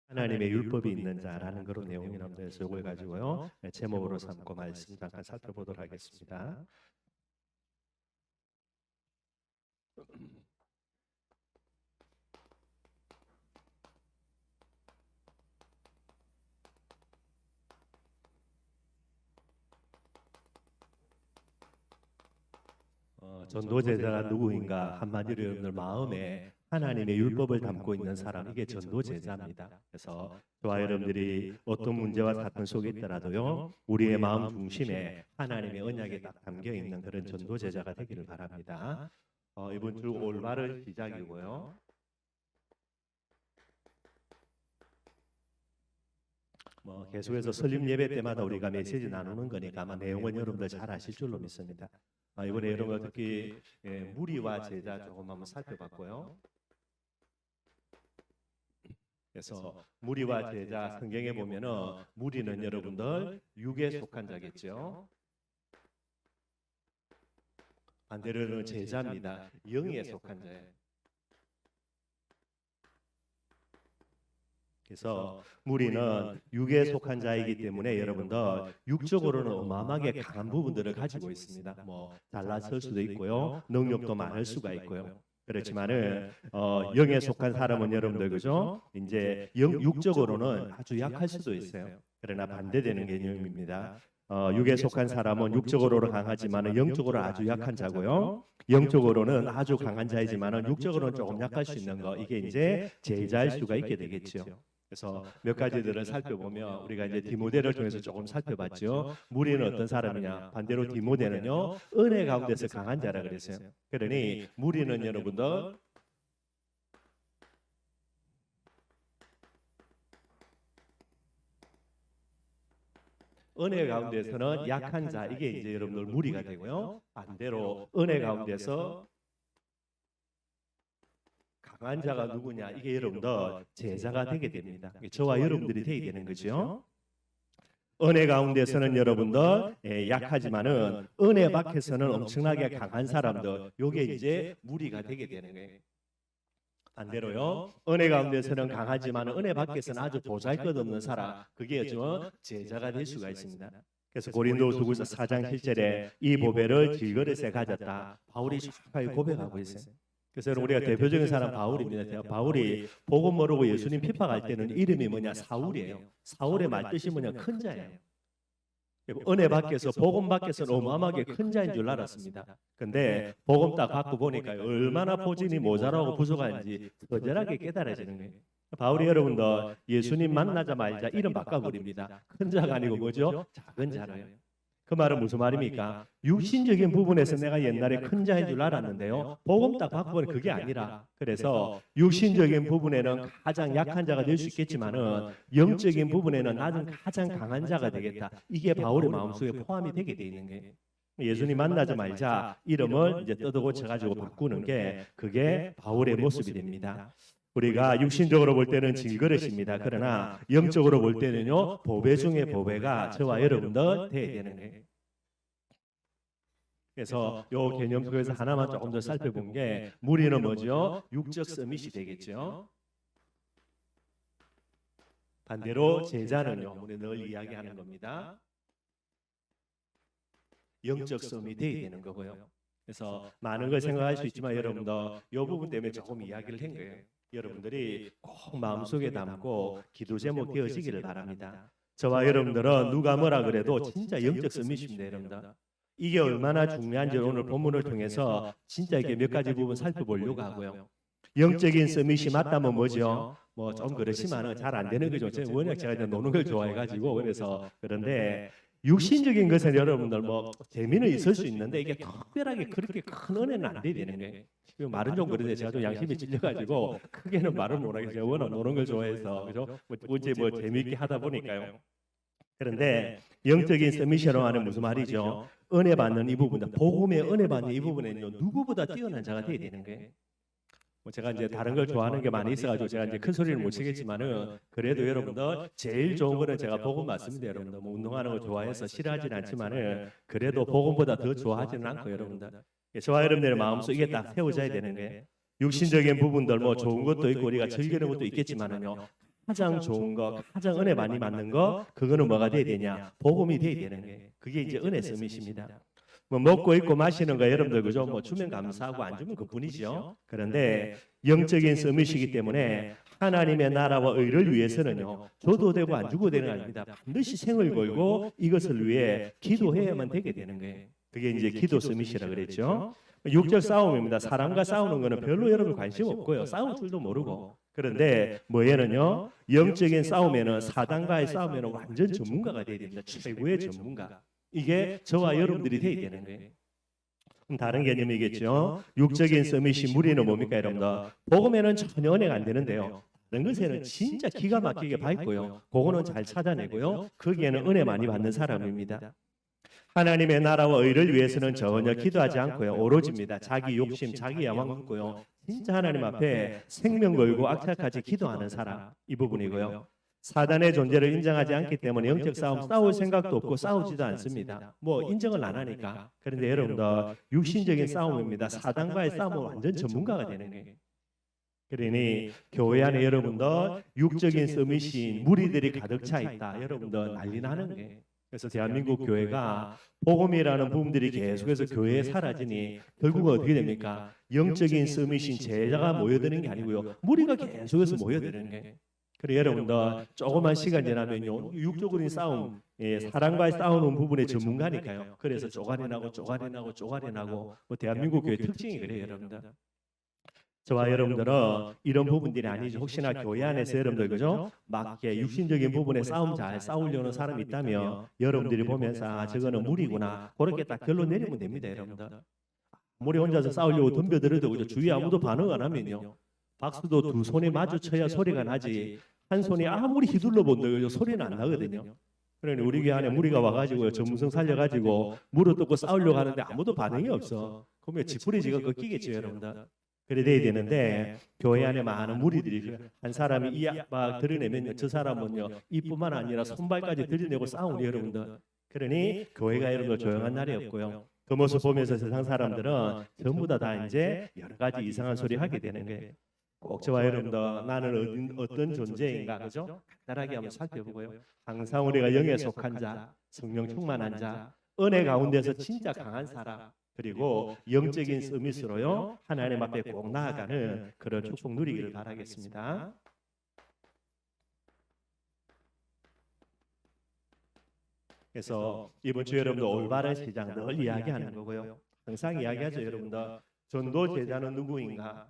하나님의 율법이 있는 자라는 그런 내용이 남겨서 이걸 가지고요 제목으로 삼고 말씀 잠깐 살펴보도록 하겠습니다. 전도제자가 누구인가? 한마디로 여러분들 마음에 하나님의 율법을 담고 있는 사람, 이게 전도제자입니다. 그래서 저와 여러분들이 어떤 문제와 사건 속에 있더라도요 우리의 마음 중심에 하나님의 언약이 딱 담겨 있는 그런 전도제자가 되기를 바랍니다. 이번 주 올바른 시작이고요. 계속해서 설립 예배 때마다 우리가 메시지 나누는 거니까 아마 내용은 여러분들 잘 아실 줄로 믿습니다. 이번에 여러분 특히 무리와 제자 조금 한번 살펴봤고요. 그래서 무리와 제자 성경에 보면은 무리는 여러분들 육에 속한 자겠죠. 반대로는 제자입니다. 영에 속한 자예요. 그래서 무리는 육에 속한 자이기 때문에 여러분들 육적으로는 어마어마하게 강한 부분들을 가지고 있습니다. 잘나설 수도 있고요, 능력도 많을 수가 있고요. 그렇지만은 영에 속한 사람은 여러분들 그죠? 이제 육적으로는 아주 약할 수도 있어요. 그러나 반대되는 개념입니다. 육에 속한 사람은 육적으로는 강하지만 영적으로 아주 약한 자고요. 영적으로는 아주 강한 자이지만 육적으로는 조금 약할 수 있는 거, 이게 이제 제자일 수가 있게 되겠죠. 그래서 몇 가지들을 살펴보면 우리가 이제 디모데를 통해서 조금 살펴봤죠. 무리는 어떤 사람이냐? 반대로 디모데는요 은혜 가운데서 강한 자라 그랬어요. 그러니 무리는 여러분들 은혜 가운데서는 약한 자, 이게 이제 여러분들 무리가 되고요. 반대로 은혜 가운데서 강한 자가 누구냐? 이게 여러분들 제자가 되게 됩니다. 저와 여러분들이 되게 되는 거죠. 은혜 가운데서는 여러분들 약하지만은 은혜 밖에서는 엄청나게 강한 사람들, 요게 이제 무리가 되게 되는 거예요. 반대로요, 은혜 가운데서는 강하지만 은혜 밖에서는 아주 보잘것없는 사람, 그게 좀 제자가 될 수가 있습니다. 그래서 고린도후서 4장 7절에 이 보배를 질그릇에 가졌다, 바울이 정확하게 고백하고 있어요. 그래서 우리가 대표적인 사람 바울입니다. 바울이 복음 모르고 예수님 핍박할 때는 이름이 뭐냐? 사울이에요. 사울의 말뜻이 뭐냐? 큰 자예요. 은혜 밖에서 복음 밖에서는 어마어마하게 큰 자인 줄 알았습니다. 근데 복음 딱 받고 보니까 얼마나 포진이 모자라고 부족한지 거절하게 깨달아지는 거예요. 바울이 여러분들 예수님 만나자마자 이름 바꿔버립니다. 큰 자가 아니고 뭐죠? 작은 자라요. 그 말은 무슨 말입니까? 육신적인 부분에서 내가 옛날에 큰 자인 줄 알았는데요, 복음 딱 받고 보니 그게 아니라, 그래서 육신적인 부분에는 가장 약한 자가 될 수 있겠지만은 영적인 부분에는 나는 가장 강한 자가 되겠다, 이게 바울의 마음속에 포함이 되게 돼 있는 거예요. 예수님 만나자마자 이름을 이제 뜯어고쳐가지고 바꾸는 게, 그게 바울의 모습이 됩니다. 우리가 육신적으로 볼 때는 질그릇입니다. 그러나 영적으로 볼 때는요, 보배 중에 보배가 저와 여러분들 돼야 되는 거예요. 그래서 이 개념 속에서 하나만 조금 더 살펴본 게, 무리는 뭐죠? 육적 서밋이 되겠죠. 반대로 제자는요, 우리 늘 이야기하는 겁니다. 영적 서밋이 돼야 되는 거고요. 그래서 많은 걸 생각할 수 있지만 여러분들 이 부분 때문에 조금 이야기를 한 거예요. 여러분들이 꼭 마음속에 담고 기도 제목 되어지기를 바랍니다. 저와 여러분들은 누가 뭐라 그래도 진짜 영적 서밋입니다. 여러분들 이게 얼마나 중요한지 오늘 본문을 통해서 진짜 이렇게 몇 가지 부분 살펴보려고 하고요. 영적인 서밋이 맞다면 뭐죠? 좀 그렇지만은 잘 안 되는 거죠. 워낙 제가 노는 걸 좋아해가지고 그래서. 그런데 육신적인 것은 여러분들 재미는 있을 수 있는데 이게 특별하게 그렇게 큰 은혜는 안 돼야 되는 거예요. 말은 좀 그런데 제가 좀 양심이 찔려가지고 크게는 말을 못하겠어요. 워낙 노는 걸 좋아해서. 그죠? 언제 재미있게 하다 보니까요. 그런데 영적인 서밋이라고 하는 무슨 말이죠? 은혜 받는 이 부분, 복음의 은혜 받는 이 부분에는요, 누구보다 뛰어난 자가 돼야 되는 거예요. 제가 이제 다른 걸 좋아하는 게 많이 있어가지고 제가 이제 큰 소리를 못 치겠지만은, 그래도 여러분들 제일 좋은 거는 제가 복음 맞습니다. 여러분들 운동하는 거 좋아해서 싫어하진 않지만은 그래도 복음보다 더 좋아하지는 않고 여러분들, 저와 여러분들의 마음속 이게 딱 세워져야 되는 거예요. 육신적인 부분들 좋은 것도 있고 우리가 즐기는 것도 있겠지만은요, 가장 좋은 거, 가장 은혜 많이 받는 거, 그거는 뭐가 돼야 되냐? 복음이 돼야 되는 거예요. 그게 이제 은혜 서밋입니다. 뭐 먹고 입고 마시는 거 여러분들 그죠? 뭐 주면 감사하고 안 주면 그뿐이죠. 그런데 영적인 서밋이기 때문에 하나님의 나라와 의를 위해서는요, 줘도 되고 안 주고 되는 거 아닙니다. 반드시 생을 걸고 이것을 위해 기도해야만 되게 되는 거예요. 그게 이제 기도 서밋이라 그랬죠. 육적 싸움입니다. 사람과 싸우는 거는 별로 여러분 관심 없고요. 싸울 줄도 모르고. 그런데 뭐에는요, 영적인 싸움에는 사단과의 싸움에는 완전 전문가가 돼야 됩니다. 최고의 전문가. 이게 저와 여러분들이 돼야 되는 거예요. 다른 개념이겠죠. 육적인 서밋이 무리는 뭡니까 여러분들? 복음에는 전혀 은혜가 안 되는데요. 다른 것에는 진짜 기가 막히게 밝고요. 그거는 잘 찾아내고요. 거기에는 은혜 많이 받는 사람입니다. 하나님의 나라와 의를 위해서는 전혀 기도하지 않고요. 오로지입니다. 자기 욕심, 자기 야망 굽고요. 진짜 하나님 앞에 생명 걸고 악착같이 기도하는 사람, 이 부분이고요. 사단의 존재를 인정하지 않기 때문에 영적 싸움 싸울 생각도 없고 싸우지도 않습니다. 뭐 인정을 안 하니까. 그런데 여러분들 육신적인 싸움입니다. 사단과의 싸움은 완전 전문가가 되는 거예요. 그러니 교회 안에 여러분들 육적인 서밋인 무리들이 가득 차 있다. 여러분들 난리 나는 거예요. 그래서 대한민국 교회가 복음이라는 부분들이 계속해서 교회에 사라지니 결국은 어떻게 됩니까? 영적인 서밋인 제자가 모여드는 게 아니고요. 무리가 계속해서 모여드는 거예요. 그래 여러분들 조그만 시간 지나면요 육적인 싸움, 사랑과의 싸우는 부분의 전문가니까요. 그래서 쪼가리 나고 뭐 대한민국 교회 특징이 그래요 여러분들. 저와 여러분들은 이런 부분들이 아니죠. 혹시나 교회 안에서 여러분들 그죠? 막 육신적인 부분에 싸움 잘 싸우려는 사람이 있다면 여러분들이 보면서 아, 저거는 무리구나 그렇게 딱 결론 내리면 됩니다 여러분들. 무리 혼자서 싸우려고 덤벼들어도 그죠? 주위에 아무도 반응 안 하면요 박수도 두 손이 마주쳐야 소리가 나지 한 손이 아무리 휘둘러 본다고 소리는 안 나거든요. 그러니 우리 교회 안에 무리가 와가지고 전문성 살려가지고 무릎 꿇고 싸우려고 하는데 아무도 반응이 없어. 그러면 지푸리지가 꺾이겠죠 여러분들. 그래 돼야 되는데 교회 안에 많은 무리들이 한 사람이 막 드러내면요 저 사람은요 이뿐만 아니라 손발까지 드러내고 싸우니 여러분들. 그러니 교회가 여러분들 조용한 날이 없고요. 그 모습 보면서 세상 사람들은 전부 다 이제 여러 가지 이상한 소리 하게 되는 거예요. 꼭 저와 여러분들 나는 어떤 존재인가 그죠? 간단하게 한번 살펴보고요. 항상 우리가 영에 속한 자, 성령 충만한 자, 은혜 가운데서 진짜 강한 사람, 그리고 영적인 서밋으로요 하나님 앞에 꼭 나아가는 그런 축복 누리기를 바라겠습니다. 그래서 이번 주 여러분들 올바른 시장 늘 이야기하는 거고요. 항상 이야기하죠 여러분들. 전도 제자는 누구인가?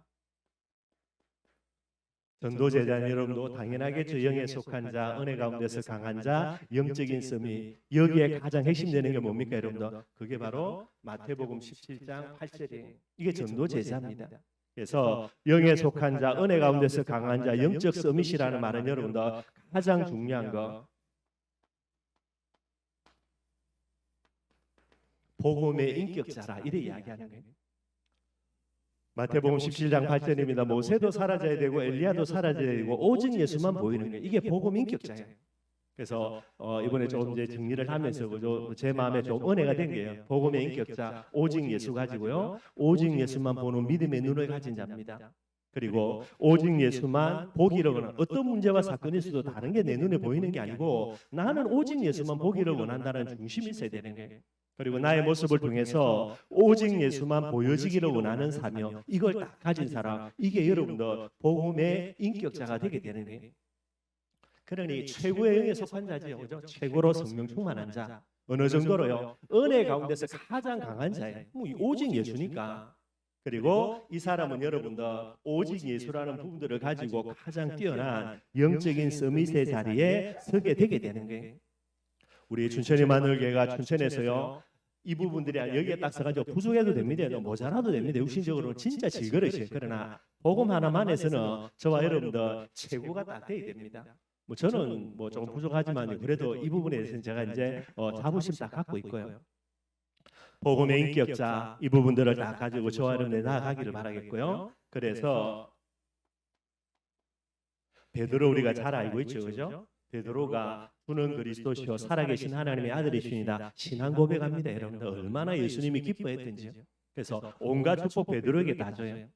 전도 제자는 여러분도 당연하겠죠. 영에 속한 자, 은혜 가운데서 강한 자, 영적인 서밋. 여기에 가장 핵심되는 게 뭡니까 여러분들? 그게 바로 마태복음 17장 8절이에요. 이게 전도 제자입니다. 그래서 영에 속한 자, 은혜 가운데서 강한 자, 영적 서밋이라는 말은 여러분들 가장 중요한 거 복음의 인격자라 이래 이야기하는 거예요. 마태복음 17장 8절입니다. 모세도 사라져야 되고 엘리야도 사라져야 되고 오직 예수만 보이는 거예요. 이게 복음 인격자예요. 그래서 이번에 좀 이제 정리를 하면서 제 마음에 좀 은혜가 된 게요. 복음의 인격자 오직 예수 가지고요. 오직 예수만 보는 믿음의 눈을 가진 자입니다. 그리고 오직 예수만 보기를 원하는 어떤 문제와 사건이 있어도 다른 게 내 눈에 보이는 게 아니고 나는 오직 예수만 보기를 원한다는 중심이 있어야 되는 거예요. 그리고 나의 모습을 통해서 오직 예수만 보여지기를 원하는 사명 이걸 딱 가진 사람 이게 여러분들 복음의 인격자가 되게 되는 거예요. 그러니 최고의 영에 속한 자지요. 그죠? 최고로 성령 충만한 자. 어느 정도로요? 은혜 가운데서 가장 강한 자예요. 오직 예수니까. 그리고 이 사람은 여러분들 오직 예수라는 부분들을 가지고 가장 뛰어난 영적인 서밋의 자리에 서게 되게 되는 거예요. 우리 춘천이 마늘교회가 춘천에서요 이 부분들이 여기에 딱 서가지고 부족해도 됩니다. 모자라도 됩니다. 육신적으로 진짜 질그릇이에요. 그러나 복음 하나만에서는 저와 여러분들 최고가 딱 돼야 됩니다. 뭐 저는 뭐 조금 부족하지만 그래도 이 부분에 대해서는 제가 이제 자부심 딱 갖고 있고요. 복음의 인격자 이 부분들을 다 가지고 저와 여러분들 나아가기를 바라겠고요. 그래서 베드로 우리가 잘 알고 있죠, 그죠? 베드로가 주는 그리스도시요 살아계신 하나님의 아들이십니다. 신앙 고백합니다, 여러분들. 얼마나 예수님이 기뻐했던지요. 그래서 온갖 축복 베드로에게 다 줘요.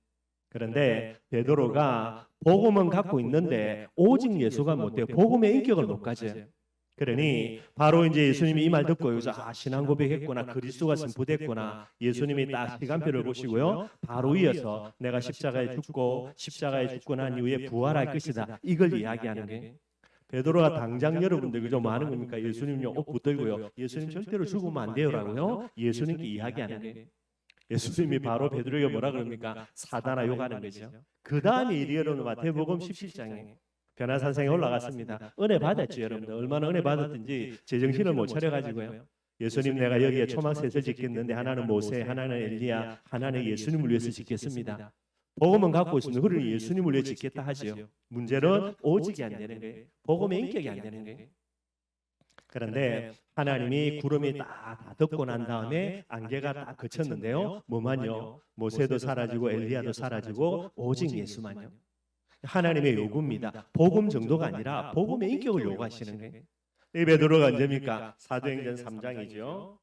그런데 베드로가 복음은 갖고 있는데 오직 예수가 못 돼요. 복음의 인격을 못 가져요. 그러니 바로 이제 예수님이 이 말 듣고 여기서 신앙 고백했구나, 그리스도가 선포됐구나, 예수님이 딱 시간표를 보시고요, 바로 이어서 내가 십자가에 죽고 난 이후에 부활할 것이다, 이걸 이야기하는 게, 베드로가 당장 여러분들 그죠, 뭐 하는 겁니까? 예수님요 옷 붙들고요, 예수님 절대로 죽으면 안 돼요라고요 예수님께 이야기하는 게, 예수님이 바로 베드로에게 뭐라 그럽니까? 사단아 욕하는 거죠. 그 다음에 일이 여러분 마태복음 17장에 변화산상에 올라갔습니다. 은혜 받았죠, 여러분들. 얼마나 은혜 받았든지 제정신을 못 차려가지고요. 예수님, 내가 여기에 초막셋을 짓겠는데 하나는 모세, 하나는 엘리야, 하나는 예수님을 위해서 짓겠습니다. 복음은 갖고 있습니다. 그러니 예수님을 위해 짓겠다 하지요. 문제는 오직이 안 되는 거예요. 복음의 인격이 안 되는 거예요. 그런데 하나님이 구름이 다 덮고 난 다음에 안개가 딱 그쳤는데요. 뭐만요? 모세도 사라지고 엘리야도 사라지고 오직 예수만요. 하나님의 요구입니다. 복음 정도가 아니라 복음의 인격을 요구하시는 거예요. 이 베드로가 언제입니까? 사도행전 3장이죠.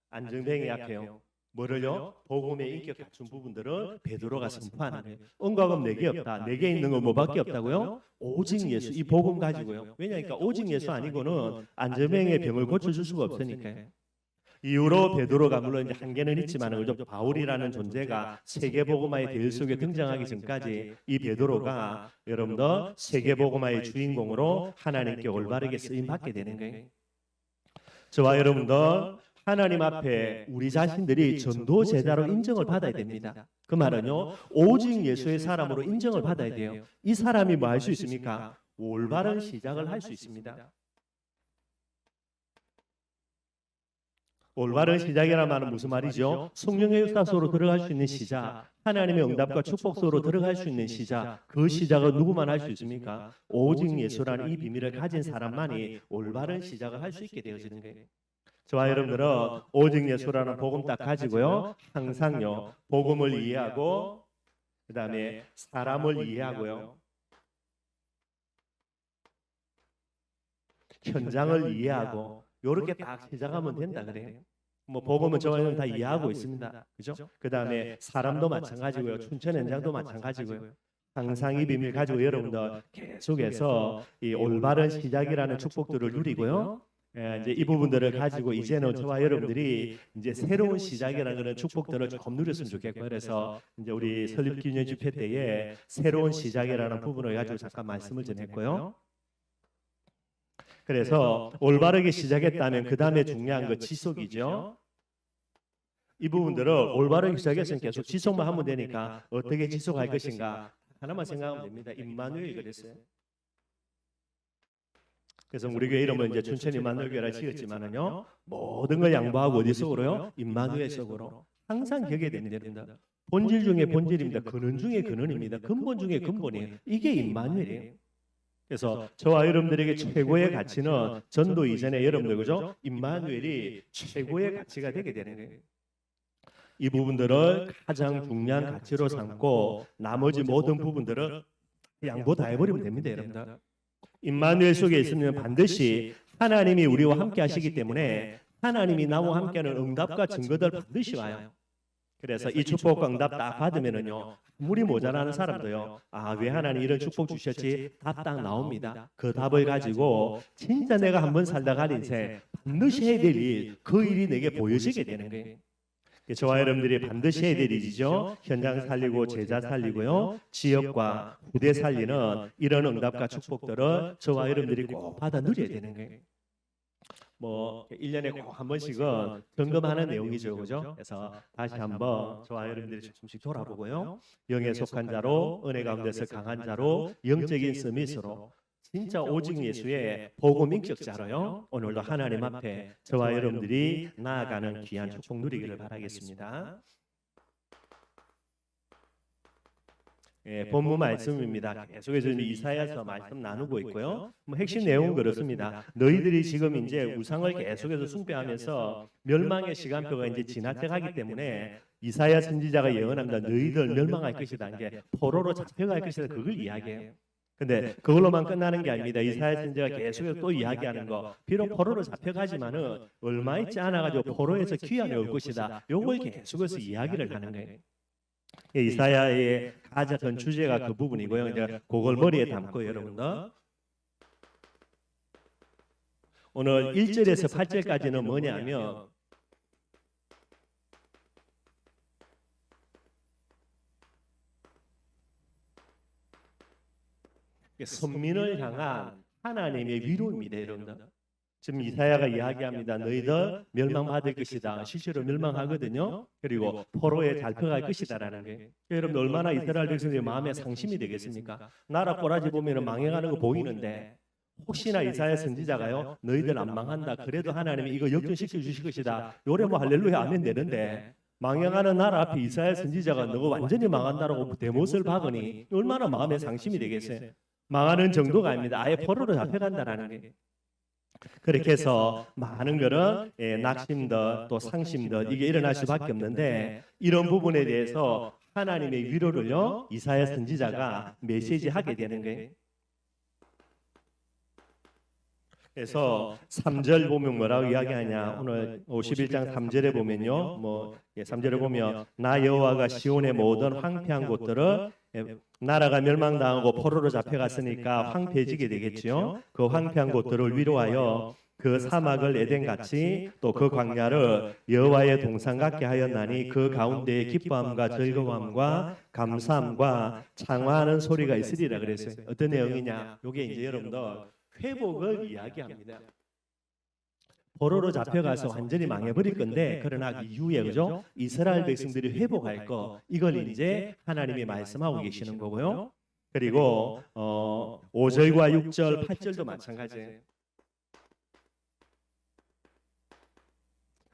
안정뱅이 앞에요. 뭐를요? 복음의 인격 갖춘 부분들을 베드로가 선포하는 거예요. 은과금 내게 없다. 내게 있는 건 뭐밖에 없다고요? 오직 예수. 이 복음 가지고요. 왜냐니까 오직 예수 아니고는 안정뱅이의 병을 고쳐줄 수가 없으니까요. 이후로 베드로가 물론 이제 한계는 있지만 그죠, 바울이라는 존재가 세계복음화의 대열 속에 등장하기 전까지 이 베드로가 여러분들 세계복음화의 주인공으로 하나님께 올바르게 쓰임 받게 되는 거예요. 저와 여러분들 하나님 앞에 우리 자신들이 전도 제자로 인정을 받아야 됩니다. 그 말은요, 오직 예수의 사람으로 인정을 받아야 돼요. 이 사람이 뭐 할 수 있습니까? 올바른 시작을 할 수 있습니다. 올바른 시작이라는 말은 무슨 말이죠? 성령의 역사 속으로 들어갈 수 있는 시작, 하나님의 응답과 축복 속으로 들어갈 수 있는 시작, 그 시작을 누구만 할 수 있습니까? 오직 예수라는 이 비밀을 가진 사람만이 올바른 시작을 할 수 있게 되어지는 거예요. 저와 여러분들은 오직 예수라는 복음 딱 가지고요, 항상요 복음을 이해하고 그 다음에 사람을 이해하고요, 현장을 이해하고 요렇게 딱 시작하면 된다 그래요. 뭐 복음은 저와 여러분 다 이해하고 있습니다. 그죠? 그 다음에 사람도 마찬가지고요, 춘천 현장도 마찬가지고요. 항상 이 비밀 가지고 여러분들 계속해서 이 올바른 시작이라는 축복들을 누리고요. 이제 이 부분들을 가지고 이제는 저와 여러분들이 이제 새로운 시작이라는 그런 축복들을 조금 누렸으면 좋겠고, 그래서 이제 우리 설립기념 집회 때에 새로운 시작이라는 부분을 가지고 잠깐 말씀을 전했고요. 그래서 올바르게 시작했다면 그 다음에 중요한 거 지속이죠. 이 부분들을 올바르게 시작했으면 계속 지속만 하면 되니까 어떻게 지속할 것인가 하나만 생각하면 됩니다. 임마누엘 그랬어요. 그래서 우리 교회 이름은 이제 춘천 임마누엘 교회라 지었지만은요, 모든 걸 양보하고 어디 속으로요? 임마누엘 속으로. 항상 기억해야 됩니다. 본질 중에 본질입니다. 근원 중에 근원입니다. 근본 중에 근본이에요. 이게 임마누엘이에요. 그래서 저와 여러분들에게 최고의 가치는 전도 이전에 여러분들 그죠? 임마누엘이 최고의 가치가 되게 되는 거예요. 이 부분들을 가장 중요한 가치로 삼고 나머지 모든 부분들을 양보 다 해버리면 됩니다, 여러분들. 임마누엘 속에 있으면 반드시 하나님이 우리와 함께 하시기 때문에 하나님이 나와 함께하는 응답과 증거들 반드시 와요. 그래서 이 축복과 응답 딱 받으면은요, 물이 모자라는 사람도요, 아, 왜 하나님 이런 축복 주셨지? 답 딱 나옵니다. 그 답을 가지고 진짜 내가 한번 살다 갈 인생 반드시 해야 될 일, 그 일이 내게 보여지게 되는 거예요. 저와 여러분들이 반드시 해야 될 일이죠. 현장 살리고 제자 살리고요, 지역과 후대 살리는 이런 응답과 축복들을 저와 여러분들이 꼭 받아 누려야 되는 거예요. 뭐 1년에 꼭 한 번씩은 점검하는 내용이죠, 그죠? 그래서 다시 한번 저와 여러분들이 조금씩 돌아보고요, 영에 속한 자로, 은혜 가운데서 강한 자로, 영적인 서밋으로 진짜 오직 예수의 복음 인격자로요, 오늘도 하나님 앞에 저와 여러분들이 나아가는 귀한 축복 누리기를 바라겠습니다. 본문 말씀입니다. 계속해서 이사야서 말씀 나누고 있고요. 뭐 핵심 내용은 그렇습니다. 너희들이 지금 이제 우상을 계속해서 숭배하면서 멸망의 시간표가 이제 지나쳐 가기 때문에 이사야 선지자가 예언합니다. 너희들 멸망할 것이다. 이게 포로로 잡혀갈 것이다. 그걸 이야기해요. 근데 그걸로만 끝나는 게 아닙니다. 이사야 선지자가 계속해서 또 이야기하는 거, 비록 포로로 잡혀가지만은 얼마 있지 않아가지고 포로에서 귀환해 올 것이다. 요걸 계속해서 이야기를 하는 거예요. 이사야의 가장 큰 주제가 그 부분이고요. 이제 그걸 머리에 담고 여러분들 오늘 1절에서 8절까지는 뭐냐면 선민을 향한 하나님의 위로입니다, 여러분들. 지금 이사야가 이야기합니다. 너희들 멸망받을 것이다. 실제로 멸망하거든요. 그리고 포로에 잡혀갈 것이다라는 게. 여러분 얼마나 이스라엘 백성들의 마음에 상심이 되겠습니까? 나라 꼬라지 보면 망해가는 거 보이는데 혹시나 이사야 선지자가요, 너희들 안 망한다. 그래도 하나님이 이거 역전시켜 주실 것이다. 요래 뭐 할렐루야 아멘 되는데 망해가는 나라 앞에 이사야 선지자가 너가 완전히 망한다라고 대못을 박으니 얼마나 마음에 상심이 되겠어요? 망하는 정도가 아닙니다. 아예 포로로 잡혀간다라는 게. 그렇게 해서 많은 거는 낙심들 또 상심들 이게 일어날 수밖에 없는데 이런 부분에 대해서 하나님의 위로를요 이사야 선지자가 메시지하게 되는 거예요. 그래서 3절 보면 뭐라고 이야기하냐, 오늘 51장 3절에 보면요, 3절에 보면 나 여호와가 시온의 모든 황폐한 곳들을 나라가 멸망당하고 포로로 잡혀갔으니까 황폐해지게 되겠지요. 그 황폐한 곳들을 위로하여 그 사막을 에덴같이 또 그 광야를 여호와의 동산 같게 하였나니 그 가운데에 기뻐함과 즐거움과 감사함과 창화하는 소리가 있으리라 그랬어요. 어떤 내용이냐? 이게 이제 여러분들 회복을 이야기합니다. 포로로 잡혀가서 완전히 망해버릴 건데 그러나 그 이후에 그죠? 이스라엘 백성들이 회복할 거 이걸 이제 하나님이 말씀하고 계시는 거고요. 그리고 5절과 6절, 8절도 마찬가지예요.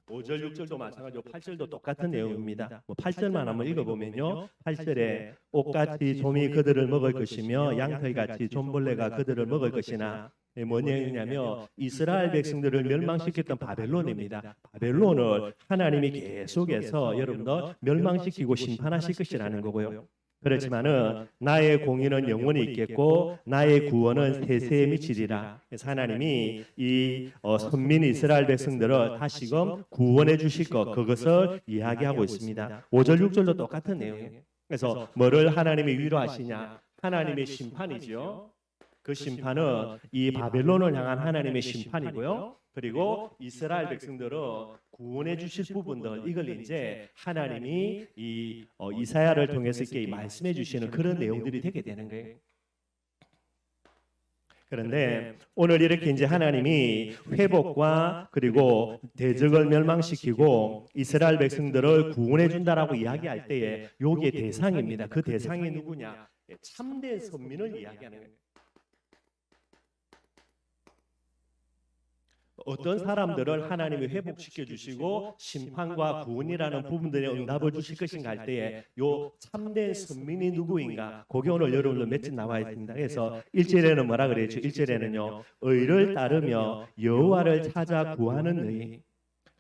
5절, 6절도 마찬가지고 8절도 똑같은 내용입니다. 8절만 한번 읽어보면요. 8절에 옷같이 좀이 그들을 먹을 것이며 양털같이 좀벌레가 그들을 먹을 것이나 뭔 얘기냐면 이스라엘 백성들을 멸망시켰던 바벨론입니다. 바벨론을 하나님이 계속해서 여러분들 멸망시키고 심판하실 것이라는 거고요. 그렇지만은 나의 공의는 영원히 있겠고 나의 구원은 세세에 미치리라. 그래서 하나님이 이 선민 이스라엘 백성들을 다시금 구원해 주실 것 그것을 이야기하고 있습니다. 5절 6절도 똑같은 내용이에요. 그래서 뭐를 하나님이 위로하시냐? 하나님의 심판이죠. 그 심판은 이 바벨론을 향한 하나님의 심판이고요. 그리고 이스라엘 백성들은 구원해 주실 부분들 이걸 이제 하나님이 이 이사야를 통해서 이렇게 말씀해 주시는 그런 내용들이 되게 되는 거예요. 그런데 오늘 이렇게 이제 하나님이 회복과 그리고 대적을 멸망시키고 이스라엘 백성들을 구원해 준다라고 이야기할 때에 요게 대상입니다. 그 대상이 누구냐? 참된 선민을 이야기하는 거예요. 어떤 사람들을 하나님이 회복시켜 주시고 심판과 구원이라는 부분들에 응답을 주실 것인가 할 때에 요 참된 선민이 누구인가? 그게 오늘 여러분들 몇집 나와 있습니다. 그래서 1절에는 뭐라 그랬죠? 1절에는요. 의를 따르며 여호와를 찾아 구하는 너희.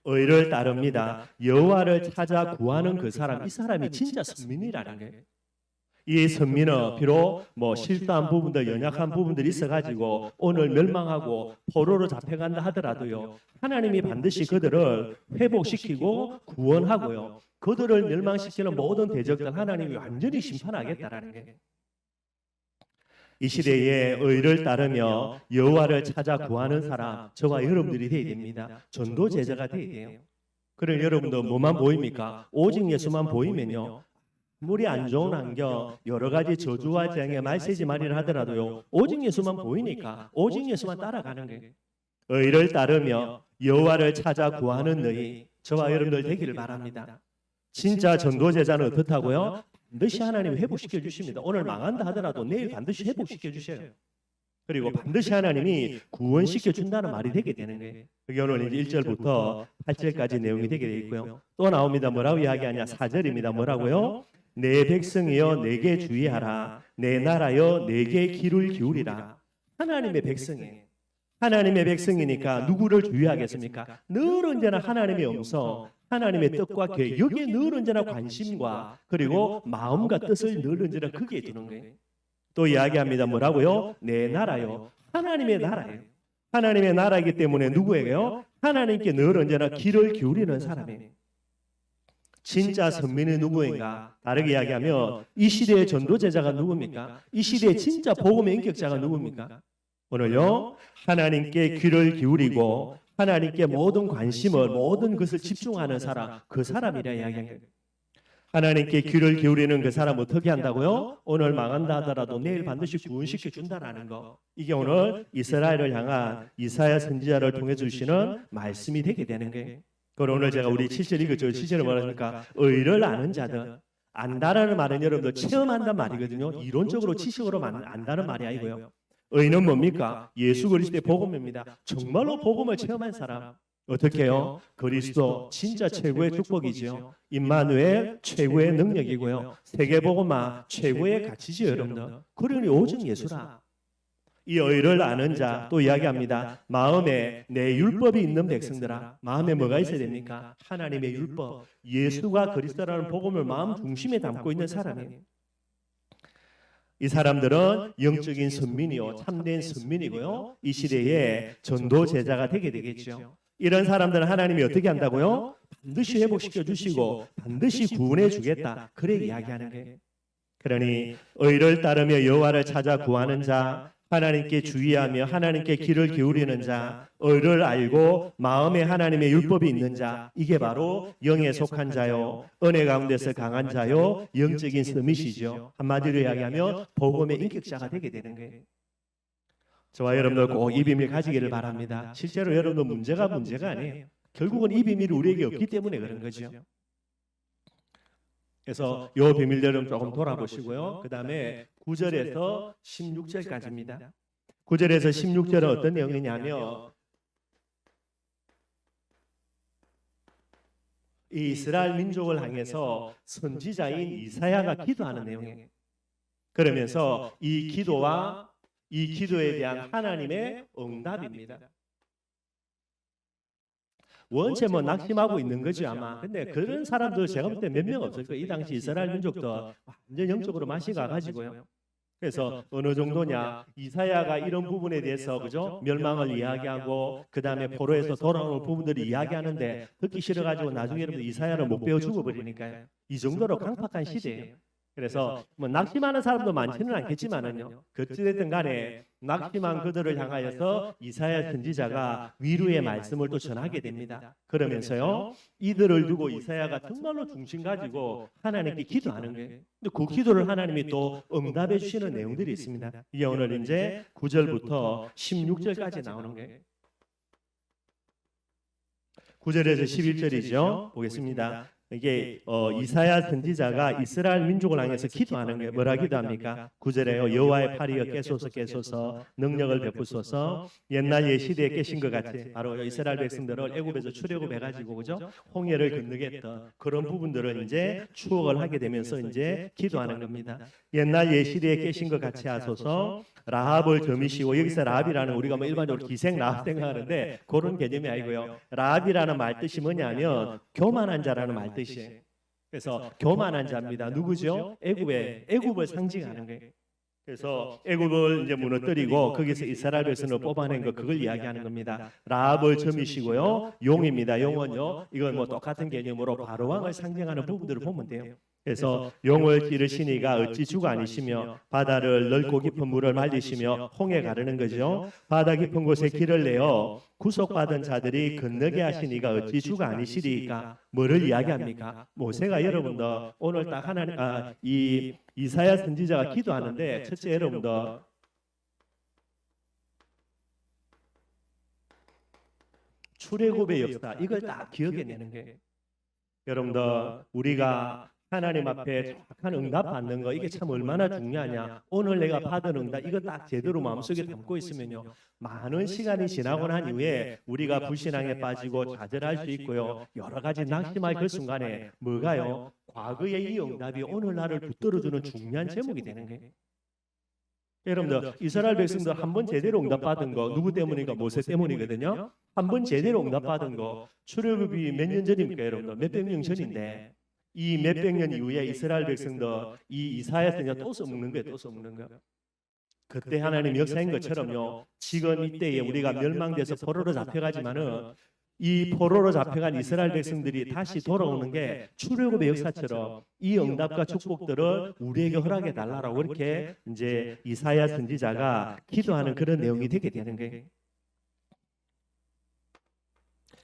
의를 따릅니다. 여호와를 찾아 구하는 그 사람, 이 사람이 진짜 선민이라는 거예요. 이 선민은 비록 실수한 부분들, 연약한 부분들이 있어가지고 오늘 멸망하고 포로로 잡혀간다 하더라도요, 하나님이 반드시 그들을 회복시키고 구원하고요, 그들을 멸망시키는 모든 대적들 하나님이 완전히 심판하겠다라는 거예요. 이 시대에 의를 따르며 여호와를 찾아 구하는 사람, 저와 여러분들이 되어야 됩니다. 전도 제자가 되어야 돼요. 그럼 여러분들 뭐만 보입니까? 오직 예수만 보이면요, 물이 안 좋은 환경, 여러 가지 저주와 재앙의 말세지 말이라 하더라도요, 오직 예수만 보이니까 오직 예수만 따라가는 거예요. 의를 따르며 여호와를 찾아 구하는 너희, 저와 여러분들 되기를 바랍니다. 진짜 전도제자는 어떻다고요? 반드시 하나님이 회복시켜 주십니다. 오늘 망한다 하더라도 내일 반드시 회복시켜 주셔요. 그리고 반드시 하나님이 구원시켜 준다는 말이 되게 되는 거예요. 그게 오늘 1절부터 8절까지 내용이 되게 되어 있고요. 또 나옵니다. 뭐라고 이야기하냐? 4절입니다. 뭐라고요? 내 백성이여 내게 주의하라. 내 나라여 내게 귀를 기울이라. 하나님의 백성이에요. 하나님의 백성이니까 누구를 주의하겠습니까? 늘 언제나 하나님의 음성, 하나님의 뜻과 계획, 여기에 늘 언제나 관심과 그리고 마음과 뜻을 늘 언제나 거기에 두는 거예요. 또 이야기합니다. 뭐라고요? 내 나라요. 하나님의 나라예요. 하나님의 나라이기 때문에 누구에게요? 하나님께 늘 언제나 귀를 기울이는 사람이에요. 진짜 선민이 누구인가? 다르게 이야기하면 이 시대의 전도 제자가 누굽니까? 이 시대의 진짜 복음의 인격자가 누굽니까? 오늘요, 하나님께 귀를 기울이고 하나님께 모든 관심을, 모든 것을 집중하는 사람, 그 사람이라 이야기한 거예요. 하나님께 귀를 기울이는 그 사람 어떻게 한다고요? 오늘 망한다 하더라도 내일 반드시 구원시켜 준다라는 거. 이게 오늘 이스라엘을 향한 이사야 선지자를 통해 주시는 말씀이 되게 되는 거예요. 그럼 오늘 제가 우리 7절 읽었죠. 7절에 뭐라니까? 의를 아는 자들. 안다라는 말은 여러분들 체험한단 말이거든요. 이론적으로 지식으로 안다는 말이 아니고요. 의는 뭡니까? 예수 그리스도의 복음입니다. 정말로 복음을 체험한 사람. 어떻게 해요? 그리스도 진짜 최고의 축복이지요. 임마누엘 최고의 능력이고요. 세계복음화 최고의 가치지요, 여러분들. 그러니 오직 예수라. 이 의를 아는 자 또 이야기합니다. 마음에 내 율법이 있는 백성들아. 마음에 뭐가 있어야 됩니까? 하나님의 율법. 예수가 그리스도라는 복음을 마음 중심에 담고 있는 사람이에요. 이 사람들은 영적인 선민이요, 참된 선민이고요. 이 시대에 전도 제자가 되게 되겠죠. 이런 사람들은 하나님이 어떻게 한다고요? 반드시 회복시켜 주시고 반드시 구원해 주겠다. 그래 이야기하는 거예요. 그러니 의를 따르며 여호와를 찾아 구하는 자, 하나님께 주의하며 하나님께 귀를 기울이는 자, 의를 알고 마음에 하나님의 율법이 있는 자, 이게 바로 영에 속한 자요, 은혜 가운데서 강한 자요, 영적인 서밋이죠. 한마디로 이야기하면 복음의 인격자가 되게 되는 거예요. 저와 여러분들 꼭 이 비밀 가지기를 바랍니다. 실제로 여러분들 문제가 아니에요. 결국은 이 비밀이 우리에게 없기 때문에 그런 거죠. 그래서 이 비밀 여러분 조금 돌아보시고요. 그 다음에 9절에서 16절까지입니다. 9절에서 16절은 어떤 내용이냐면 이 이스라엘 민족을 향해서 선지자인 이사야가 기도하는 내용이에요. 그러면서 이 기도에 대한 하나님의 응답입니다. 원체 낙심하고 있는 거지 아마. 근데 그런 사람들 제가 볼 때 몇 명 없을 거예요. 이 당시 이스라엘 민족도 완전 영적으로 맛이 가가지고요. 그래서 어느 정도냐, 이사야가 이런 부분에 대해서 그죠, 멸망을 이야기하고 그 다음에 포로에서 돌아오는 부분들을 이야기하는데 듣기 싫어가지고 나중에 여러분 이사야를 못 배워 죽어버리니까요. 이 정도로 강팍한 시대예요. 그래서 낙심하는 사람도 많지는 않겠지만은요, 어찌됐든 간에 낙심한 그들을 향하여서 이사야 선지자가 위로의 말씀을 또 전하게 됩니다. 그러면서요, 이들을 두고 이사야가 정말로 중심 가지고 하나님께 기도하는 거예요. 근데 그 기도를 하나님이 또 응답해 주시는 내용들이 있습니다. 이게 오늘 이제 9절부터 16절까지 나오는 거예요. 9절에서 11절이죠. 보겠습니다. 이게 이사야 선지자가 이스라엘 민족을 향해서 기도하는 거예요. 뭐라 기도합니까? 9절에요. 여호와의 팔이여 깨소서 능력을 베푸소서. 옛날 옛시대에 깨신 것 같이 바로 이스라엘 백성들을 애굽에서 출애굽해가지고 그죠? 홍해를 건너겠던 그런 부분들을 이제 추억을 하게 되면서 이제 기도하는 겁니다. 옛날 옛시대에 깨신 것 같이 하소서. 라합을 점이시고, 여기서 라합이라는 우리가 일반적으로 기생 라합 생각하는데 그런 개념이 아니고요. 라합이라는 말 뜻이 뭐냐면 교만한 자라는 말 뜻이에요. 그래서 교만한 자입니다. 누구죠? 애굽을 상징하는 거예요. 그래서 애굽을 이제 무너뜨리고 거기서 이스라엘 백성을 뽑아낸 거, 그걸 이야기하는 겁니다. 라합을 점이시고요. 용입니다. 용은요, 이건 똑같은 개념으로 바로 왕을 상징하는 부분들을 보면 돼요. 그래서 용을 기르시니가 어찌 주가 아니시며 바다를 넓고 깊은 물을 말리시며 홍해 가르는 거죠. 바다 깊은 곳에 길을 내어 구속받은 자들이 건너게 하시니가 어찌 주가 아니시리까. 뭐를 이야기합니까? 모세가 여러분들 오늘 딱 이 이사야 선지자가 기도하는데, 첫째 여러분들 출애굽의 역사, 이걸 딱 기억해내는 거예요. 여러분들 우리가 하나님 앞에 정확한 응답 받는 거, 이게 참 얼마나 중요하냐. 오늘 내가 받은 응답, 이거 딱 제대로 마음속에 담고 있으면요, 많은 시간이 지나고 난 이후에 우리가 불신앙에 빠지고 좌절할 수 있고요, 여러 가지 낙심할 그 순간에 뭐가요? 과거의 이 응답이 오늘날을 붙들어주는 중요한 제목이 되는 거예요. 여러분들 이스라엘 백성들 한 번 제대로 응답받은 거 누구 때문인가? 모세 때문이거든요. 한 번 제대로 응답받은 거 출애굽이 몇 년 전입니까? 여러분들 몇백 년 전인데 이 몇백 년 이후에 이스라엘 백성들 이 이사야 선지자 또 써먹는 거예요. 또 써먹는 거. 그때 하나님 역사인 것처럼요, 지금 이때에 우리가 멸망돼서 포로로 잡혀가지만은 이 포로로 잡혀간 이스라엘 백성들이 다시 돌아오는 게 출애굽의 역사처럼 이 응답과 축복들을 우리에게 허락해 달라라고 이렇게 이제 이사야 선지자가 기도하는 그런 내용이 되게 되는 거예요.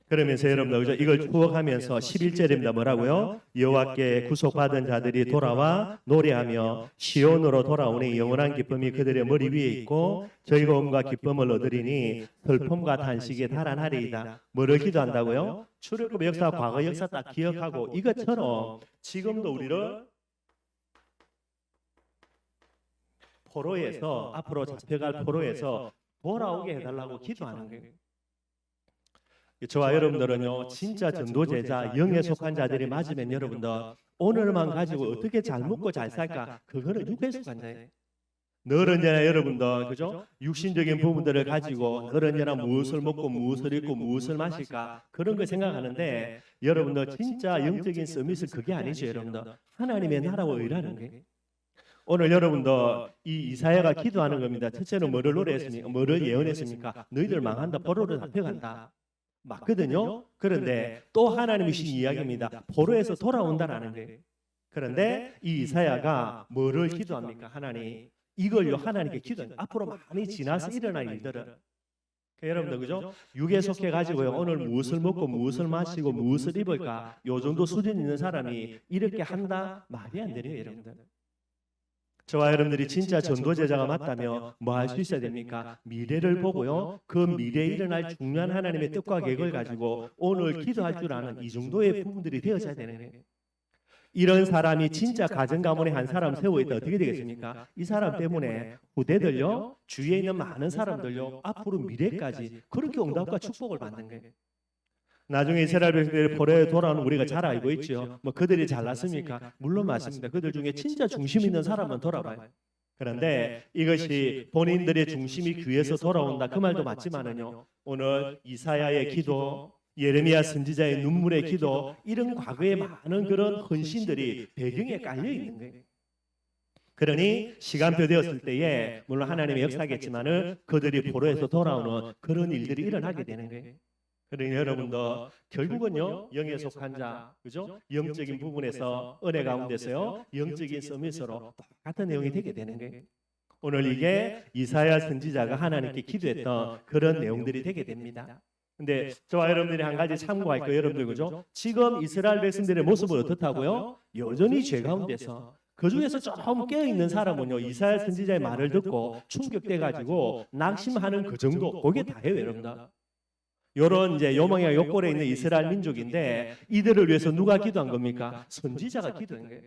그러면서 여러분들 그죠? 이걸 추억하면서 11절입니다. 뭐라고요? 여호와께 구속받은 자들이 돌아와 노래하며 시온으로 돌아오니 영원한 기쁨이 그들의 머리 위에 있고 즐거움과 기쁨을 얻으리니 슬픔과 탄식이 달아나리이다. 뭐를 기도한다고요? 출애굽 역사, 과거 역사 딱 기억하고 이것처럼 지금도 우리를 포로에서 앞으로 잡혀갈 포로에서 돌아오게 해달라고 기도하는 거예요. 저와 여러분들은요 진짜 전도제자 영에 속한 자들이 맞으면 여러분들 오늘만 가지고 어떻게 잘 먹고 잘 살까 그거는 육에 속한 자예요. 늘 언제나 여러분들 그죠 육신적인 부분들을 가지고 늘 언제나 무엇을 먹고 무엇을 입고 무엇을 마실까 그런 걸 생각하는데 여러분들 진짜 영적인 서밋은 그게 아니죠. 여러분들 하나님의 나라와 의라는 게 오늘 여러분들 이 이사야가 기도하는 겁니다. 첫째는 뭐를 노래했습니까? 뭐를 예언했습니까? 너희들 망한다, 포로로 잡혀간다. 맞거든요. 그런데 또 하나님이 신 이야기입니다. 포로에서 돌아온다라는 거예요. 그런데 이 이사야가 뭐를 기도합니까? 하나님 이걸요 하나님께 기도합니다. 앞으로 많이 지나서 일어날 일들을 여러분들 그죠? 육에 속해 가지고요 오늘 무엇을 먹고 무엇을 마시고 무엇을 입을까 요 정도 수준 있는 사람이 이렇게 한다 말이 안 되네요. 여러분들 저와 여러분들이 진짜 전도제자가 맞다면 뭐 할 수 있어야 됩니까? 미래를 보고요. 그 미래에 일어날 중요한 하나님의 뜻과 계획을 가지고 오늘 기도할 줄 아는 이 정도의 부분들이 되어져야 되는 거예요. 이런 사람이 진짜 가정 가문에 한 사람 세워 있다 어떻게 되겠습니까? 이 사람 때문에 후대들요, 주위에 있는 많은 사람들요, 앞으로 미래까지 그렇게 응답과 축복을 받는 거예요. 나중에 이스라엘 백성들이 포로에 돌아오는 우리가 잘 알고 있죠. 뭐 그들이 잘났습니까? 물론 맞습니다. 그들 중에 진짜 중심 있는 사람은 돌아봐요. 그런데 이것이 본인들의 중심이 귀에서 돌아온다 그 말도 맞지만은요. 오늘 이사야의 기도, 예레미야 선지자의 눈물의 기도 이런 과거의 많은 그런 헌신들이 배경에 깔려 있는 거예요. 그러니 시간표 되었을 때에 물론 하나님의 역사겠지만은 그들이 포로에서 돌아오는 그런 일들이 일어나게 되는 거예요. 그러니 여러분들 결국은요 영에 속한 자, 그죠? 영적인 부분에서 은혜 가운데서요 영적인 서밋으로 똑같은 내용이 되게 되는 거예요. 오늘 이게 이사야 선지자가 하나님께 기도했던 그런 내용들이 되게 됩니다. 근데 저와 여러분들이 한 가지 참고할 거 여러분들 그죠? 지금 이스라엘 백성들의 모습은 어떻다고요? 여전히 죄 가운데서 그 중에서 좀 깨어 있는 사람은요 이사야 선지자의 말을 듣고 충격돼 가지고 낙심하는 그 정도 그게 다예요, 여러분들. 요런 이제 요망이와 욕골에 있는 이스라엘 민족인데 이들을 위해서 누가 기도한 겁니까? 선지자가 기도한 거예요.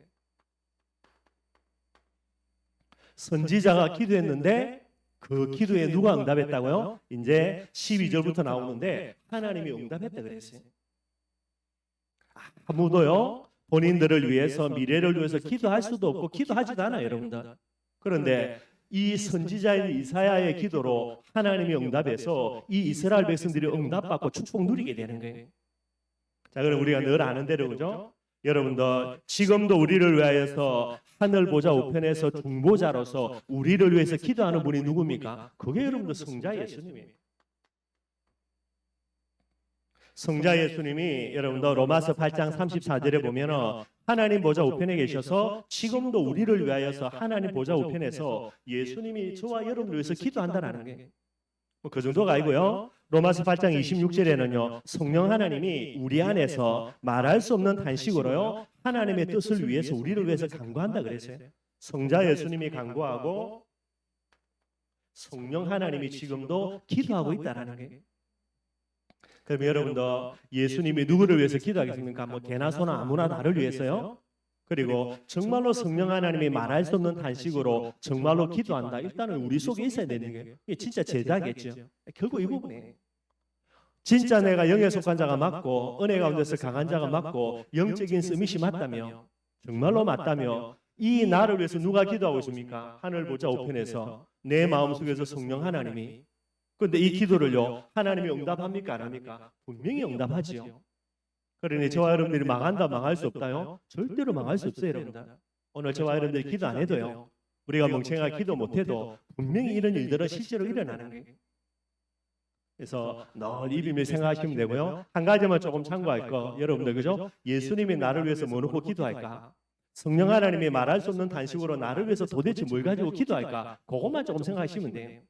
선지자가 기도했는데 그 기도에 누가 응답했다고요? 이제 12절부터 나오는데 하나님이 응답했다 그랬어요. 아무도요 본인들을 위해서 미래를 위해서 기도할 수도 없고 기도하지도 않아요, 여러분들. 그런데 이 선지자인 이사야의 기도로 하나님이 응답해서 이 이스라엘 백성들이 응답받고 축복 누리게 되는 거예요. 자, 그럼 우리가 늘 아는 대로 그죠? 여러분들 지금도 우리를 위하여서 하늘 보좌 우편에서 중보자로서 우리를 위해서 기도하는 분이 누굽니까? 그게 여러분들 성자 예수님이에요. 성자 예수님이 여러분들 로마서 8장 34절에 보면은 하나님 보좌 우편에 계셔서 지금도 우리를 위하여서 하나님 보좌 우편에서 예수님이 저와 여러분을 위해서 기도한다는 게 뭐 그 정도가 아니고요. 로마서 8장 26절에는요. 성령 하나님이 우리 안에서 말할 수 없는 탄식으로요. 하나님의 뜻을 위해서 우리를 위해서 간구한다 그랬어요. 성자 예수님이 간구하고 성령 하나님이 지금도 기도하고 있다라는 게. 그럼 여러분들 예수님이 누구를 위해서 기도하겠습니까? 뭐 개나 소나 아무나 나를 위해서요. 그리고 정말로 성령 하나님이 말할 수 없는 탄식으로 정말로 기도한다. 일단은 우리 속에 있어야 되는 게 이게 진짜 제자겠죠. 결국 이 부분이에요. 진짜 내가 영에 속한 자가 맞고 은혜 가운데서 강한 자가 맞고 영적인 스밋이 맞다며 정말로 맞다며 이 나를 위해서 누가 기도하고 있습니까? 하늘 보좌 우편에서 내 마음속에서 성령 하나님이 그런데 이 기도를요 하나님이 응답합니까 안 합니까? 분명히 응답하지요. 그러니 저와 여러분들이 망한다 망할 수 없다요? 절대로 망할 수 없어요, 여러분들. 오늘 저와 여러분들이 기도 안 해도요 우리가 멍청하게 기도 못해도 분명히 이런 일들은 실제로 일어나는 거예요. 그래서 늘 이 비밀 생각하시면 되고요. 한 가지만 조금 참고할 거, 여러분들 그죠? 예수님이 나를 위해서 뭐 놓고 기도할까? 성령 하나님이 말할 수 없는 단식으로 나를 위해서 도대체 뭘 가지고 기도할까? 그것만 조금 생각하시면 돼요.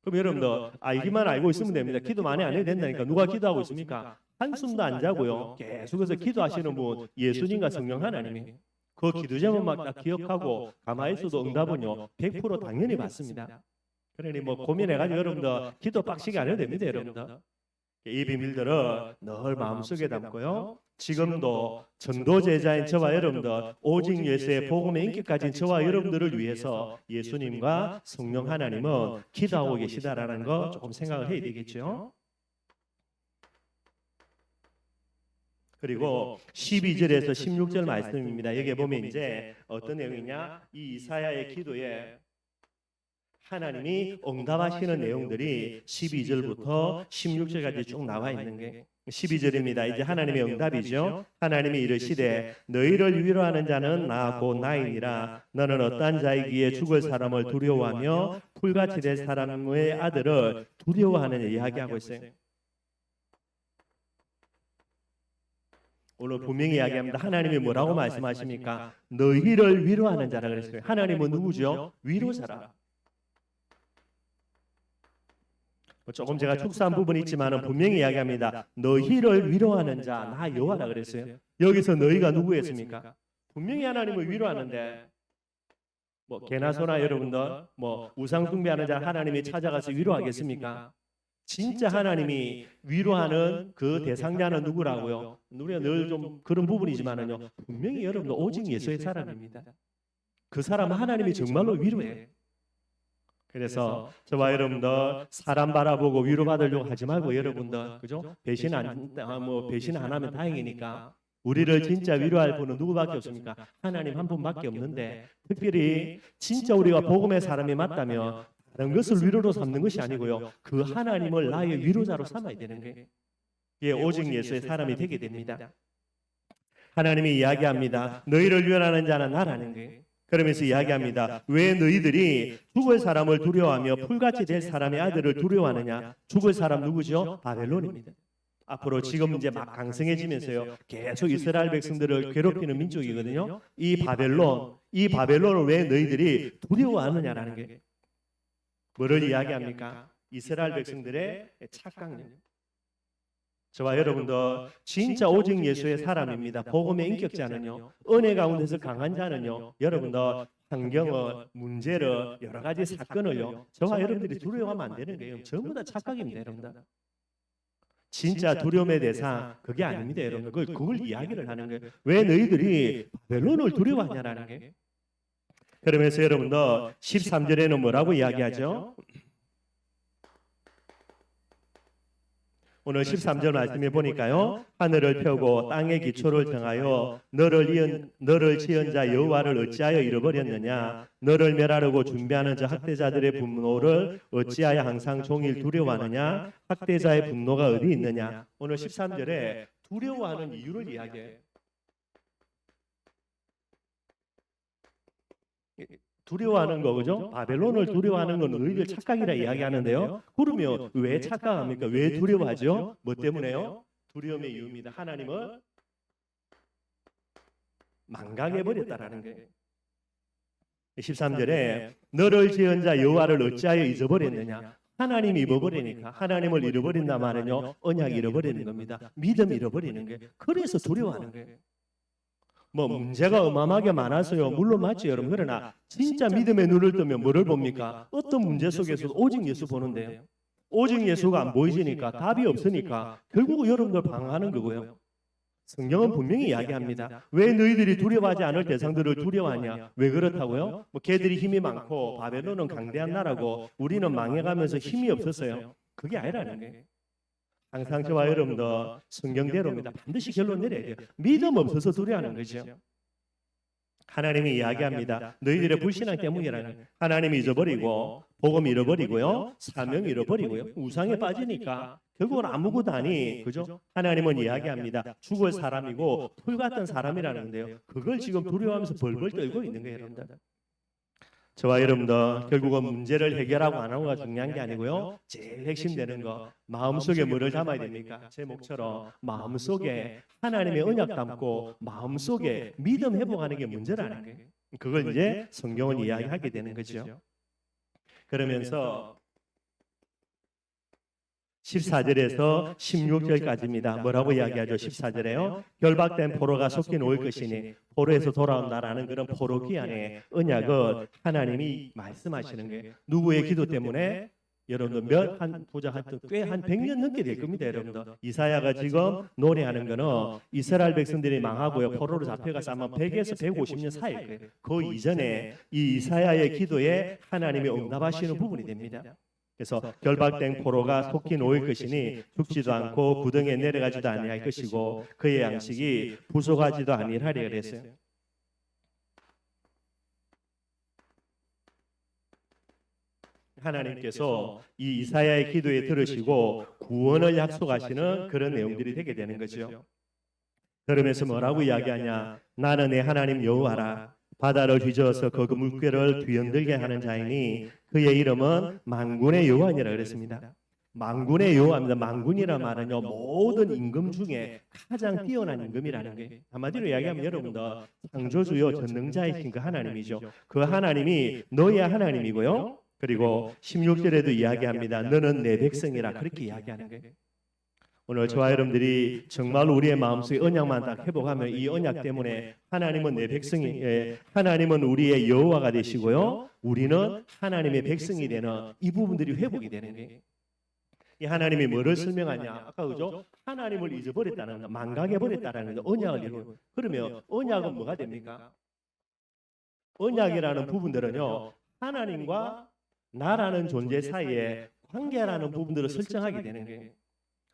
그럼 여러분들 알기만 알고 있으면 됩니다. 기도 많이 안 해도 된다니까. 누가 기도하고 있습니까? 한숨도 안 자고요. 계속해서 기도하시는 분 예수님과 성령 하나님이 그 기도 제목만 딱 기억하고 가만히 있어도 응답은요 100% 당연히 받습니다. 그러니 뭐 고민해가지고 여러분들 기도 빡시게 안 해도 됩니다. 여러분들 이 비밀들을 늘 마음속에 담고요. 지금도 전도 제자인 저와 여러분들 오직 예수의 복음의 인기까지 저와 여러분들을 위해서 예수님과 성령 하나님은 기도하고 계시다라는 거 조금 생각을 해야 되겠죠. 그리고 12절에서 16절 말씀입니다. 여기 보면 이제 어떤 내용이냐, 이 이사야의 기도에 하나님이 응답하시는 내용들이 12절부터 16절까지 쭉 나와 있는 게 12절입니다. 이제 하나님의 응답이죠. 하나님이 이르시되 너희를 위로하는 자는 나 곧 나이니라. 너는 어떠한 자이기에 죽을 사람을 두려워하며 풀같이 될 사람의 아들을 두려워하느냐 이야기하고 있어요. 오늘 분명히 이야기합니다. 하나님이 뭐라고 말씀하십니까? 너희를 위로하는 자라 그랬어요. 하나님은 누구죠? 위로자라. 조금 제가 축소한 부분이 있지만 분명히 이야기합니다. 너희를 위로하는 자, 나 여호와라 그랬어요. 여기서 너희가 누구였습니까? 분명히 하나님을 위로하는데 뭐 개나 소나 여러분들 뭐 우상 숭배하는 자 하나님이 찾아가서 위로하겠습니까? 진짜 하나님이 위로하는 그 대상자는 누구라고요? 우리가 늘 좀 그런 부분이지만은요 분명히 여러분들 오직 예수의 사람입니다. 그 사람은 하나님이 정말로 위로해. 그래서 저와 여러분들 사람 바라보고 위로받으려고 하지 말고 여러분들 그죠? 배신 안 하면 다행이니까 우리를 진짜 위로할 분은 누구밖에 없습니까? 하나님 한 분밖에 없는데 특별히 진짜 우리가 복음의 사람이 맞다면 다른 것을 위로로 삼는 것이 아니고요. 그 하나님을 나의 위로자로 삼아야 되는 거예요. 예, 오직 예수의 사람이 되게 됩니다. 하나님이 이야기합니다. 너희를 위로하는 자는 나라는 거예요. 그러면서 이야기합니다. 왜 너희들이 죽을 사람을 두려워하며 풀같이 될 사람의 아들을 두려워하느냐? 죽을 사람 누구죠? 바벨론입니다. 앞으로 지금 이제 막 강성해지면서요. 계속 이스라엘 백성들을 괴롭히는 민족이거든요. 이 바벨론을 왜 너희들이 두려워하느냐라는 게 뭐를 이야기합니까? 이스라엘 백성들의 착각력. 저와 여러분들 진짜 오직 예수의 사람입니다. 복음의 인격자는요. 은혜 가운데서 강한 자는요. 여러분들 환경을, 문제를, 여러 가지 사건을요. 저와 여러분들이 두려워하면 안 되는 거예요. 전부 다 착각입니다. 여러분들. 진짜 두려움의 대상 그게 아닙니다. 여러분. 그걸 이야기를 하는 거예요. 왜 너희들이 바벨론을 두려워하냐라는 거예요. 그러면서 여러분들 13절에는 뭐라고 이야기하죠? 오늘 13절 말씀에 보니까요. 하늘을 펴고 땅의 기초를 정하여 너를 지은 자 여호와를 어찌하여 잃어버렸느냐? 너를 멸하려고 준비하는 저 학대자들의 분노를 어찌하여 항상 종일 두려워하느냐? 학대자의 분노가 어디 있느냐? 오늘 13절에 두려워하는 이유를 이야기해요. 두려워하는 거죠. 바벨론을 두려워하는 건 너희들 착각이라 이야기하는데요. 그러면 왜 착각합니까? 왜 두려워하죠? 뭐 때문에요? 두려움의 이유입니다. 하나님을 망각해버렸다라는 거예요. 13절에 너를 지은 자 여호와를 어찌하여 잊어버렸느냐? 하나님이 잊어버리니까 하나님을 잃어버린다 말은요. 언약 잃어버리는 겁니다. 믿음 잃어버리는 거예요. 그래서 두려워하는 거예요. 뭐 문제가 어마어마하게 많아서요. 물론 맞죠, 여러분. 그러나 진짜 믿음의 눈을 뜨면 뭐를 봅니까? 어떤 문제 속에서도 오직 예수 보는데요. 오직 예수가 안 보이지니까 답이 없으니까 결국 여러분들 방황하는 거고요. 성경은 분명히 이야기합니다. 왜 너희들이 두려워하지 않을 대상들을 두려워하냐? 왜 그렇다고요? 뭐 걔들이 힘이 많고 바벨론은 강대한 나라고 우리는 망해가면서 힘이 없었어요. 그게 아니라는 거예요. 항상 저와 여러분들 성경대로입니다. 반드시 결론 내려야 돼요. 믿음 없어서 두려워하는 거죠. 하나님이 이야기합니다. 너희들의 불신앙 때문이라는 하나님이 잊어버리고 복음 잃어버리고요. 사명 잃어버리고요. 우상에 빠지니까 결국은 아무것도 아니. 그죠? 하나님은 이야기합니다. 죽을 사람이고 풀 같은 사람이라는 건데요. 그걸 지금 두려워하면서 벌벌 떨고 있는 거예요, 여러분들. 저와 여러분들 결국은 문제를 해결하고 안 하고가 중요한 게 아니고요. 제일 핵심되는 거 마음속에 뭐를 담아야 됩니까? 제목처럼 마음속에 하나님의 언약 담고 마음속에 믿음 회복하는 게 문제라는 거예요. 그걸 이제 성경은 이야기하게 되는 거죠. 그러면서 14절에서 16절까지입니다. 뭐라고 이야기하죠? 14절에요. 결박된 포로가 속히 놓을 것이니 포로에서 돌아온다라는 그런 포로기 안에 언약을 하나님이 말씀하시는 거예요. 누구의 기도 때문에? 여러분들 한 100년 넘게 될 겁니다. 여러분들 이사야가 지금 노래하는 거는 이스라엘 백성들이 망하고요. 포로로 잡혀가서 아마 100에서 150년 사이일 거예요. 그 이전에 이 이사야의 기도에 하나님이 응답하시는 부분이 됩니다. 그래서 결박된 포로가 속히 놓일 것이니 죽지도 않고 구덩이에 내려가지도 아니할 것이고 그의 양식이 부족하지도 아니하리라 그랬어요. 하나님께서 이 이사야의 기도에 들으시고 구원을 약속하시는 그런 내용들이 되게 되는 거죠. 그러면서 뭐라고 이야기하냐? 나는 내 하나님 여호와라. 바다를 휘저어서 그 물결을 뒤흔들게 하는 자이니 그의 이름은 만군의 여호와니라 그랬습니다. 만군의 여호와입니다. 만군이라 말은요 모든 임금 중에 가장 뛰어난 임금이라는 게 한마디로 이야기하면 여러분들 창조주요 전능자이신 그 하나님이죠. 그 하나님이 너의 하나님이고요. 그리고 16절에도 이야기합니다. 너는 내 백성이라 그렇게 이야기하는 거예요. 오늘 저와 여러분들이 정말 우리의 마음속에 언약만 딱 회복하면 이 언약 때문에 하나님은 내 백성이 하나님은 우리의 여호와가 되시고요. 우리는 하나님의 백성이 되는 이 부분들이 회복이 되는 거예요. 이 하나님이 뭐를 설명하냐? 아까 그죠? 하나님을 잊어버렸다는 거, 망각해버렸다는 거, 언약을 이루는. 그러면 언약은 뭐가 됩니까? 언약이라는 부분들은요. 하나님과 나라는 존재 사이에 관계라는 부분들을 설정하게 되는 거예요.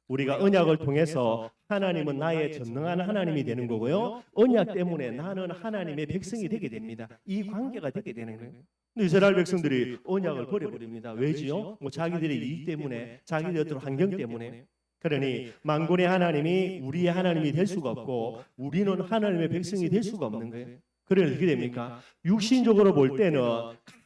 우리가 언약을 통해서 하나님은 나의 전능한 하나님이 되는 거고요. 언약 때문에 나는 하나님의 백성이 되게 됩니다. 이 관계가 되게 되는 거예요. 근데 이스라엘 백성들이 언약을 버려버립니다. 왜지요? 뭐 자기들의 이익 때문에, 자기들의 어떤 환경 때문에. 그러니 만군의 하나님이 우리의 하나님이 될 수가 없고 우리는 하나님의 백성이 될 수가 없는 거예요. 그래서 어떻게 됩니까? 육신적으로 볼 때는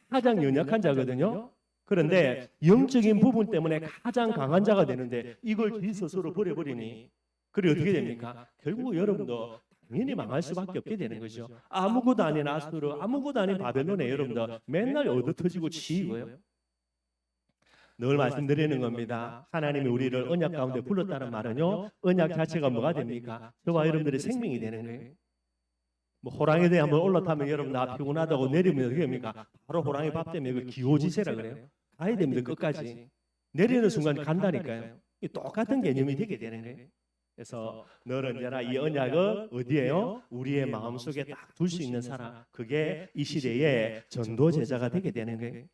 가장 연약한 자거든요. 그런데 영적인 부분 때문에 가장 강한 자가 되는데 이걸 지 스스로 버려버리니 그래 어떻게 됩니까? 결국 여러분도 당연히 망할 수밖에 없게 되는 거죠. 아무것도 아닌 아수르, 아무것도 아닌 바벨론에 여러분들 맨날 얻어터지고 치이고요. 늘 말씀드리는 겁니다. 하나님이 우리를 언약 가운데 불렀다는 말은요. 언약 자체가 뭐가 됩니까? 저와 여러분들의 생명이 되는 거예요. 뭐 호랑이 대에 한번 올라타면 여러분 나 피곤하다고 내리면 어떻게 합니까? 바로 호랑이 밥 때문에 그 기호지세라 그래요. 가야 됩니다. 끝까지. 내리는 순간 간다니까요. 똑같은 개념이 되게 되는 거예요. 그래서 늘 언제나 이 언약을 어디에요? 우리의 마음속에 딱 둘 수 있는 사람. 그게 이 시대의 전도 제자가 되게 되는 거예요.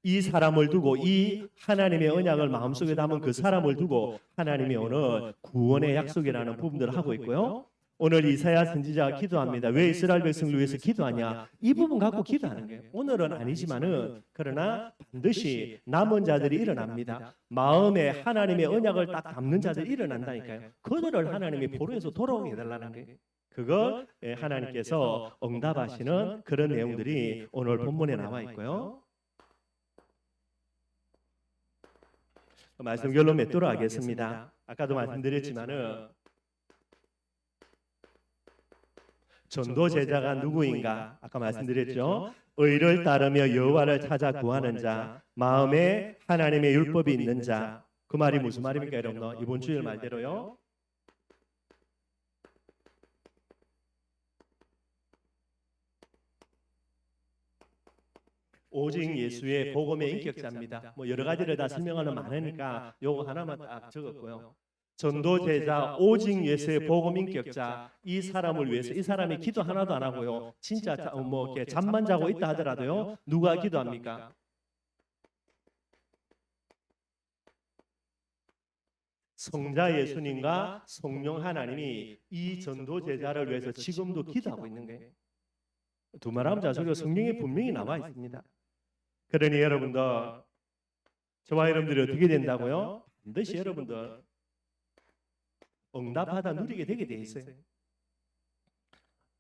이 사람을 두고 이 하나님의 언약을 마음속에 담은 그 사람을 두고 하나님이 오늘 구원의 약속이라는 부분들을 하고 있고요. 오늘 이사야 선지자가 기도합니다. 왜 이스라엘 백성을 위해서 기도하냐? 이 부분 갖고 기도하는 거예요. 오늘은 아니지만은 그러나 반드시 남은 자들이 일어납니다. 마음에 하나님의 언약을 딱 담는 자들이 일어난다니까요. 그들을 하나님이 포로에서 돌아오게 해달라는 거예요. 그걸 하나님께서 응답하시는 그런 내용들이 오늘 본문에 나와 있고요. 말씀 결론 맺도록 하겠습니다. 아까도 말씀드렸지만은 전도 제자가 누구인가? 아까 말씀드렸죠. 의를 따르며 여호와를 찾아 구하는 자, 마음에 하나님의 율법이 있는 자. 그 말이 무슨 말입니까, 여러분? 이번 주일 말대로요. 오직 예수의 복음의 인격자입니다. 뭐 여러 가지를 다 설명하는 많으니까 요거 하나만 딱 적었고요. 전도 제자 오직 예수의 복음 인격자 이 사람을 위해서 이 사람이 기도 하나도 안 하고요. 진짜 뭐 이렇게 잠만 자고 있다 하더라도요. 누가 기도합니까? 성자 예수님과 성령 하나님이 이 전도 제자를 위해서 지금도 기도하고 있는 거예요. 두말하면 자석에 성령이 분명히 나와 있습니다. 그러니 여러분들 저와 여러분들이 어떻게 된다고요? 반드시 여러분들 응답하다 누리게 되게 돼 있어요.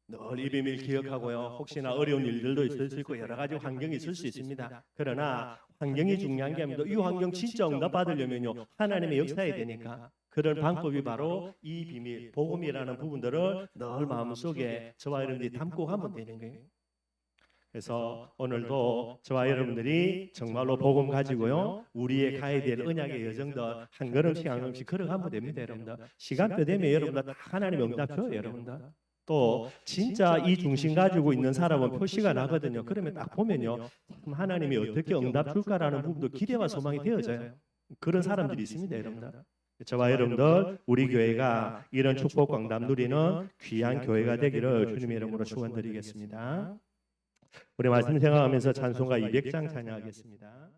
늘 이 비밀 기억하고요. 혹시나 어려운 일들도 있을 수 있고 여러 가지 환경이 있을 수 있습니다. 그러나 환경이 중요한 게 아니고 이 환경 진짜 응답 받으려면요 하나님의 역사에 되니까 그런 방법이 바로 이 비밀 복음이라는 부분들을 늘 마음속에 저와 여러분들이 담고 가면 되는 거예요. 그래서 오늘도 저와 여러분들이 정말로 복음 가지고요 우리의 가야 될 언약의 여정들 한 걸음씩 한 걸음씩 걸어가면 됩니다. 여러분들 시간표 되면 여러분들 다 하나님의 응답 줘요. 여러분들 또 진짜 이 중심 가지고 있는 사람은 표시가 나거든요. 그러면 딱 보면요 하나님이 어떻게 응답 줄까라는 부분도 기대와 소망이 되어져요. 그런 사람들이 있습니다. 여러분들 저와 여러분들 우리 교회가 이런 축복 광담 누리는 귀한 교회가 되기를 주님의 이름으로 축원드리겠습니다. 우리 말씀 생각하면서 찬송가 200장 찬양하겠습니다.